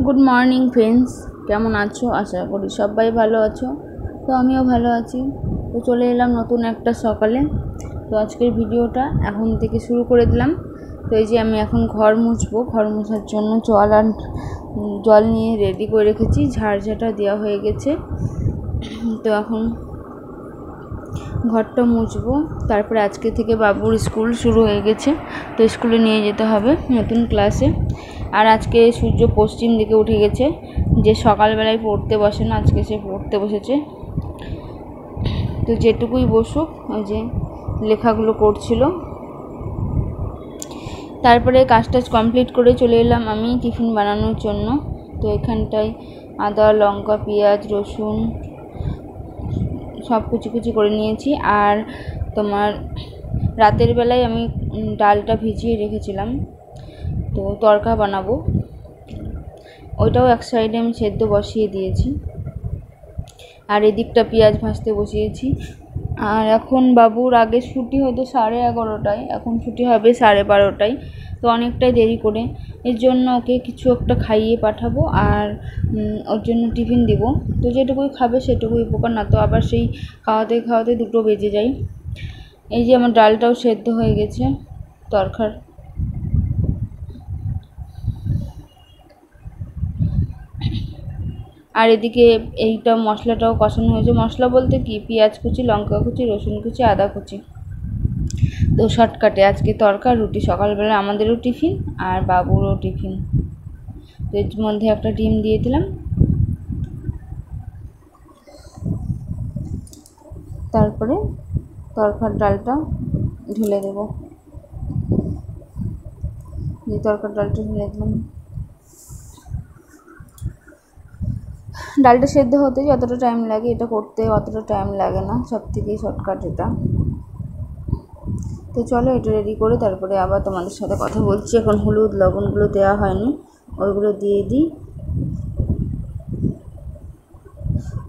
Good morning friends, কেমন আছো? আশা করি সবাই ভালো আছো। তো আমিও ভালো আছি। তো চলে এলাম নতুন একটা সকালে। তো আজকের ভিডিওটা এখন থেকে শুরু করে দিলাম। তো এই যে আমি এখন ঘর মুছবো, ঘর মোছার জন্য জল নিয়ে রেডি করে রেখেছি। ঝাড়ঝাঁটা দেওয়া হয়ে গেছে। তো এখন ঘরটা মুছবো। তারপরে আজকে থেকে বাবুর স্কুল শুরু হয়ে গেছে, তো স্কুলে নিয়ে যেতে হবে নতুন ক্লাসে। আর আজকে সূর্য পশ্চিম দিকে উঠে গেছে, যে সকালবেলায় পড়তে বসে না, আজকে সে পড়তে বসেছে। তো যেটুকুই বসুক, ওই যে লেখাগুলো করছিল। তারপরে কাজটা কমপ্লিট করে চলে এলাম আমি টিফিন বানানোর জন্য। তো এখানটায় আদা, লঙ্কা, পেঁয়াজ, রসুন সব কুচি করে নিয়েছি। আর তোমার রাতের বেলায় আমি ডালটা ভিজিয়ে রেখেছিলাম, তো তড়কা বানাবো। ওইটাও এক সাইডে আমি সেদ্ধ বসিয়ে দিয়েছি, আর এদিকটা পেঁয়াজ ভাজতে বসিয়েছি। আর এখন বাবুর আগে ছুটি হতো 11:30টায়, এখন ছুটি হবে 12:30টায়। তো অনেকটাই দেরি করে, এর জন্য ওকে কিছু একটা খাইয়ে পাঠাবো। আর ওর জন্য টিফিন দিব। তো যেটুকুই খাবে সেটুকুই উপকার, না তো আবার সেই খাওয়াতে 2টো বেজে যায়। এই যে আমার ডালটাও সেদ্ধ হয়ে গেছে তরকার। আর এদিকে এইটা মশলাটাও কষানো হয়েছে। মশলা বলতে কি, পেঁয়াজ কুচি, লঙ্কা কুচি, রসুন কুচি, আদা কুচি। তো শর্টকাটে আজকে তরকা, রুটি সকালবেলা আমাদেরও টিফিন আর বাবুরও টিফিন। তো এর মধ্যে একটা ডিম দিয়ে দিলাম। তারপরে তরকার ডালটা ঢেলে দেবো। দিয়ে তরকার ডালটা ঢেলে দিলাম। ডালটা সেদ্ধ হতে যতটা টাইম লাগে, এটা করতে অতটা টাইম লাগে না, সব থেকেই শর্টকাট এটা। তো চলো এটা রেডি করে তারপরে আবার তোমাদের সাথে কথা বলছি। এখন হলুদ লবণগুলো দেওয়া হয়নি, ওইগুলো দিয়ে দিই।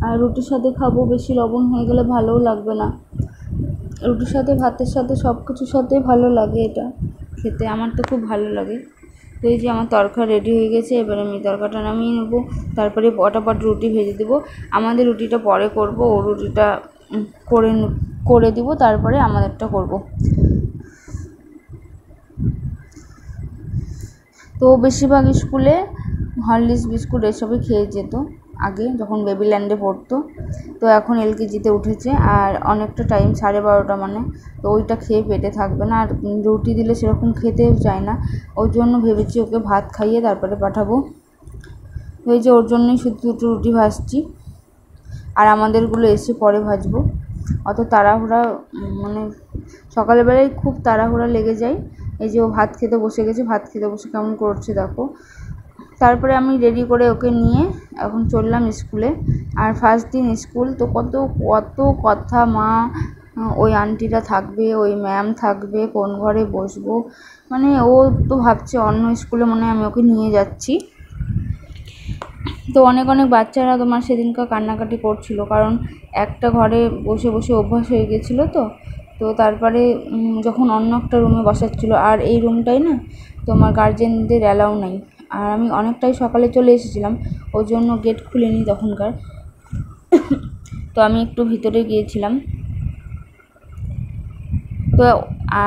আর রুটির সাথে খাবো, বেশি লবণ হয়ে গেলে ভালোও লাগবে না। রুটির সাথে, ভাতের সাথে, সব কিছুর সাথে ভালো লাগে এটা খেতে, আমার তো খুব ভালো লাগে। তো এই যে আমার তরকা রেডি হয়ে গেছে, এবার আমি তরকাটা নামিয়ে নেবো। তারপরে পটাপট রুটি ভেজে দেবো। আমাদের রুটিটা পরে করব, ও রুটিটা করে দিব, তারপরে আমাদেরটা করব। তো বেশিরভাগ স্কুলে হরলিক্স বিস্কুট এসবই খেয়ে যেত আগে, যখন বেবিল্যান্ডে পড়তো। তো এখন এলকেজিতে উঠেছে, আর অনেকটা টাইম 12:30 মানে, তো ওইটা খেয়ে পেটে থাকবে না। আর রুটি দিলে সেরকম খেতেও চায় না, ওই জন্য ভেবেছি ওকে ভাত খাইয়ে তারপরে পাঠাবো। ওই যে ওর জন্যই শুধু 2টো রুটি ভাজছি, আর আমাদেরগুলো এসে পরে ভাজবো। অত তাড়াহুড়া, মানে সকালবেলায় খুব তাড়াহুড়া লেগে যায়। এই যে ও ভাত খেতে বসে গেছে, ভাত খেতে বসে কেমন করছে দেখো। তারপরে আমি রেডি করে ওকে নিয়ে এখন চললাম স্কুলে। আর ফার্স্ট দিন স্কুল, তো কত কথা। মা, ওই আন্টিরা থাকবে, ওই ম্যাম থাকবে, কোন ঘরে বসবো, মানে ও তো ভাবছে অন্য স্কুলে মনে হয় আমি ওকে নিয়ে যাচ্ছি। তো অনেক বাচ্চারা তোমার সেদিনকার কান্নাকাটি করছিল, কারণ একটা ঘরে বসে বসে অভ্যাস হয়ে গেছিলো। তো তারপরে যখন অন্য একটা রুমে বসাচ্ছিল, আর এই রুমটাই না তোমার গার্জেনদের অ্যালাউ নাই। আর আমি অনেকটাই সকালে চলে এসেছিলাম, ওই জন্য গেট খুলিনি তখনকার। তো আমি একটু ভিতরে গিয়েছিলাম। তো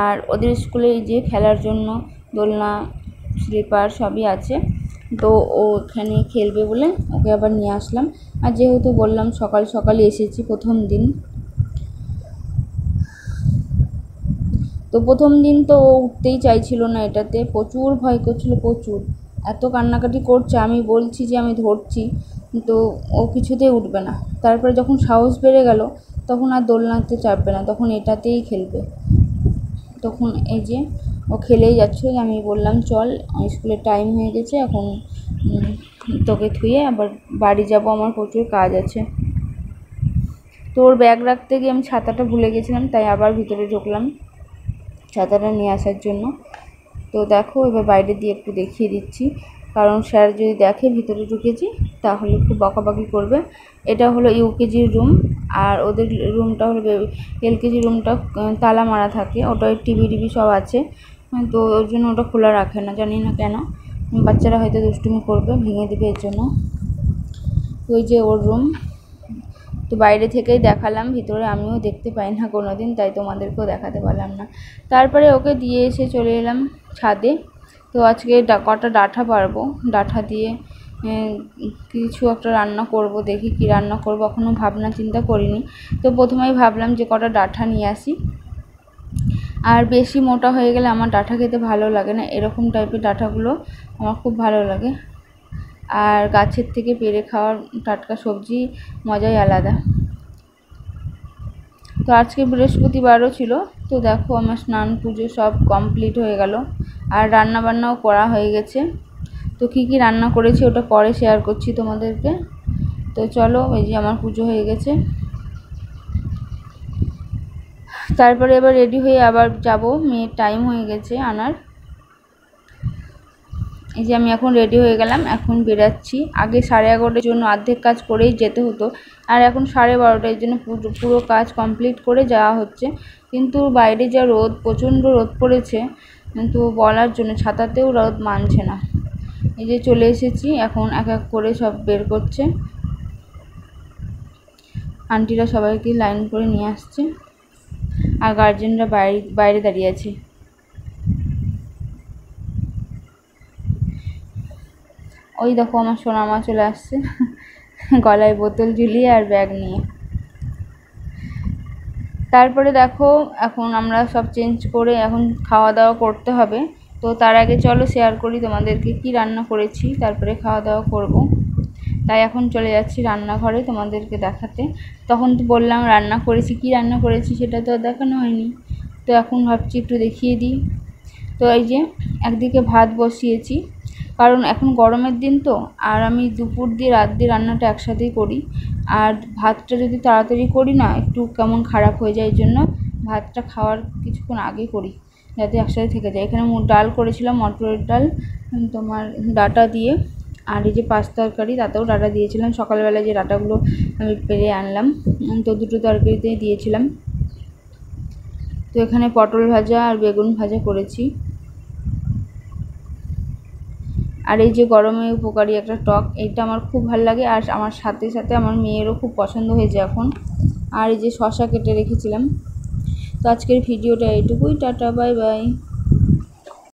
আর ওদের স্কুলে যে খেলার জন্য দোলনা, স্লিপার সবই আছে। তো ও ওখানে খেলবে বলে ওকে আবার নিয়ে আসলাম। আর যেহেতু বললাম সকাল সকালই এসেছি প্রথম দিন, তো প্রথম দিন তো ও উঠতেই চাইছিল না, এটাতে প্রচুর ভয় করছিল, প্রচুর এত কান্নাকাটি করছে। আমি বলছি যে আমি ধরছি, তো ও কিছুতেই উঠবে না। তারপরে যখন সাহস বেড়ে গেল, তখন আর দোলনাতে চাপবে না, তখন এটাতেই খেলবে। তখন এই যে ও খেলেই যাচ্ছিল, আমি বললাম চল, স্কুলের টাইম হয়ে গেছে, এখন তোকে থুয়ে আবার বাড়ি যাব, আমার প্রচুর কাজ আছে। তো ওর ব্যাগ রাখতে গিয়ে আমি ছাতাটা ভুলে গেছিলাম, তাই আবার ভিতরে ঢুকলাম ছাতাটা নিয়ে আসার জন্য। তো দেখো এবার বাইরে দিয়ে একটু দেখিয়ে দিচ্ছি, কারণ স্যার যদি দেখে ভিতরে ঢুকেছি তাহলে খুব বকাবকি করবে। এটা হলো ইউকেজির রুম, আর ওদের রুমটা হলো এলকেজি রুমটা তালা মারা থাকে, ওটা টিভি সব আছে। তো ওর জন্য ওটা খোলা রাখে না, জানি না কেন। বাচ্চারা হয়তো দুষ্টুমি করবে, ভেঙে দেবে, এর জন্য। ওই যে ওর রুম, তো বাইরে থেকেই দেখালাম, ভিতরে আমিও দেখতে পাই না কোনো দিন, তাই তোমাদেরকেও দেখাতে পারলাম না। তারপরে ওকে দিয়ে এসে চলে এলাম ছাদে। তো আজকে কটা ডাঁটা পারবো, ডাঁটা দিয়ে কিছু একটা রান্না করব, দেখি কি রান্না করব, এখনও ভাবনা চিন্তা করিনি। তো প্রথমেই ভাবলাম যে কটা ডাঁটা নিয়ে আসি, আর বেশি মোটা হয়ে গেলে আমার ডাঁটা খেতে ভালো লাগে না, এরকম টাইপের ডাঁটাগুলো আমার খুব ভালো লাগে। আর গাছের থেকে পেড়ে খাওয়ার টাটকা সবজি মজাই আলাদা। তো আজকে বৃহস্পতিবারও ছিল, তো দেখো আমার স্নান পুজো সব কমপ্লিট হয়ে গেল, আর রান্না বান্নাও করা হয়ে গেছে। তো কী কী রান্না করেছি ওটা পরে শেয়ার করছি তোমাদেরকে। তো চলো, এই যে আমার পুজো হয়ে গেছে। তারপরে এবার রেডি হয়ে আবার যাব, মেয়ের টাইম হয়ে গেছে আনার। এই যে আমি এখন রেডি হয়ে গেলাম, এখন বেরাচ্ছি। আগে 11:30টার জন্য অর্ধেক কাজ করেই যেতে হতো, আর এখন 12:30টার জন্য পুরো কাজ কমপ্লিট করে যাওয়া হচ্ছে। কিন্তু বাইরে যা রোদ, প্রচণ্ড রোদ পড়েছে, কিন্তু বলার জন্য ছাতাতেও রোদ মানছে না। এই যে চলে এসেছি, এখন এক এক করে সব বের করছে, আন্টিরা সবাইকে লাইন করে নিয়ে আসছে, আর গার্জেনরা বাইরে দাঁড়িয়ে আছে। ওই দেখো আমার সোনামা চলে আসছে গলায় বোতল ঝুলিয়ে আর ব্যাগ নিয়ে। তারপরে দেখো এখন আমরা সব চেঞ্জ করে এখন খাওয়া দাওয়া করতে হবে। তো তার আগে চলো শেয়ার করি তোমাদেরকে কি রান্না করেছি, তারপরে খাওয়া দাওয়া করব। তাই এখন চলে যাচ্ছি রান্নাঘরে তোমাদেরকে দেখাতে। তখন তো বললাম রান্না করেছি, কি রান্না করেছি সেটা তো দেখানো হয়নি, তো এখন ভাবছি একটু দেখিয়ে দিই। তো এই যে একদিকে ভাত বসিয়েছি, কারণ এখন গরমের দিন তো, আর আমি দুপুর দিয়ে রাত দিয়ে রান্নাটা একসাথেই করি, আর ভাতটা যদি তাড়াতাড়ি করি না একটু কেমন খারাপ হয়ে যায়, এই জন্য ভাতটা খাওয়ার কিছুক্ষণ আগে করি, যাতে একসাথে থেকে যায়। এখানে ডাল করেছিলাম, মটরের ডাল, তোমার ডাঁটা দিয়ে, আর এই যে পাঁচ তরকারি, তাতেও ডাঁটা দিয়েছিলাম। সকালবেলায় যে ডাঁটাগুলো আমি পেরে আনলাম, তো দুটো তরকারিতেই দিয়েছিলাম। তো এখানে পটল ভাজা আর বেগুন ভাজা করেছি। আর এই যে গরমে উপকারী একটা টক, এইটা আমার খুব ভালো লাগে, আর আমার সাথে সাথে আমার মেয়েরও খুব পছন্দ হয়েছে এখন। আর এই যে শসা কেটে রেখেছিলাম। তো আজকের ভিডিওটা এইটুকুই, টাটা বাই বাই।